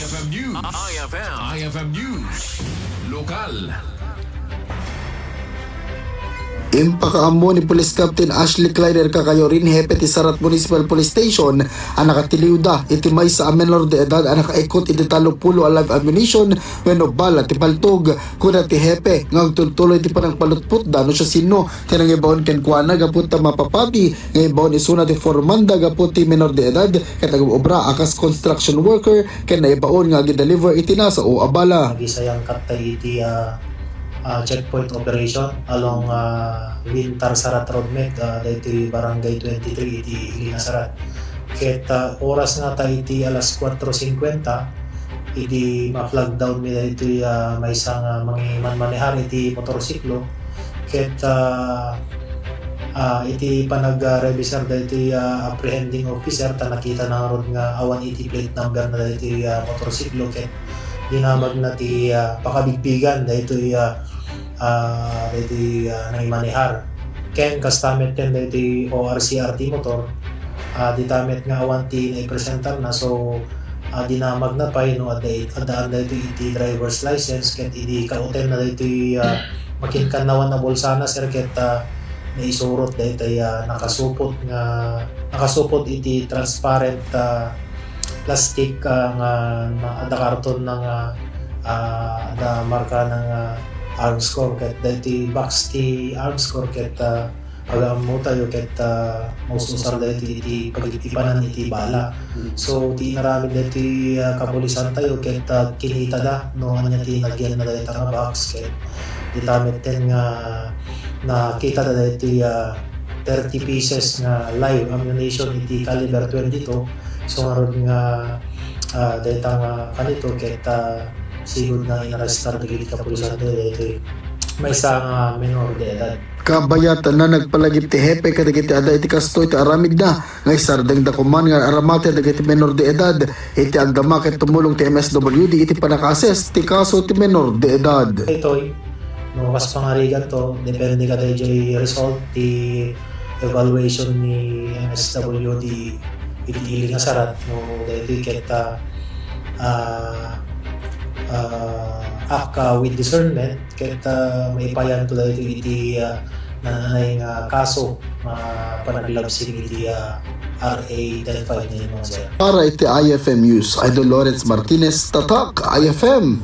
IFM News. IFM News. Lokal. Impakaamo ni Police Captain Ashley Kleiner kakayo rin hepe ti Sarat Municipal Police Station ang nakatiliw da iti may sa menor de edad ang nakaikot iti 30 alive ammunition wenno bala ti paltog kuna ti hepe ngagtultuloy ti panagpalutput da no siya sino tinangibaon ken kuana gapot ta mapapati ngayon isuna ti formanda gapot ti menor de edad ket obra akas construction worker ken naibaon nga gi-deliver iti nasa o abala nagisayang katay iti checkpoint operation along Winter Sarat Road Med dito Barangay 23 iti Hilina Sarat. Ket oras nga ta iti alas 4:50 iti ma-flag down mi dito may isang manmanehar iti motorsiklo ket iti panag-revisar dito apprehending officer ta nakita na rod nga awan iti plate number na dito motorsiklo ket dinamag na ti pakabigbigan dito naimanihar ken kastamet ten dito ORCRT motor ditamet nga awan ti naipresentar na so dinamag na pa no adaan dito iti driver's license ket idi kauten na dito makinkanawan na bolsa na sir ket naisurot dito nakasupot iti transparent plastic nga ada karton ng ada marka ng arms core ket dati box ti arms core ket agamu tayo ket mausar dati iti pagitipanan iti bala so ti narami dati kapulisan tayo ket kinita da no anya ti nagyan na dati nga box ket ditamit ten nga nakita da dati 30 pieces nga live ammunition iti caliber 22 so maroon nga data nga kanito ket sigud nga inarestar dagiti kapulisan dito may isang menor de edad kabayatan na nagpalagip ti hepe kadagiti ada iti kastoy ti aramid na nga isardeng dakuman nga aramate dagiti menor de edad iti agdama ket tumulong ti MSWD iti panaka-assess ti kaso ti menor de edad itoy no kas pangarigan to depende ka DJ result ti evaluation ni MSWD iti nga sarat no dito ket with discernment ket may payan to dito iti nanay nga kaso panaglabsing iti RA 105 na yun sir. Para iti IFM News, Idol Lawrence Martinez, Tatak, IFM.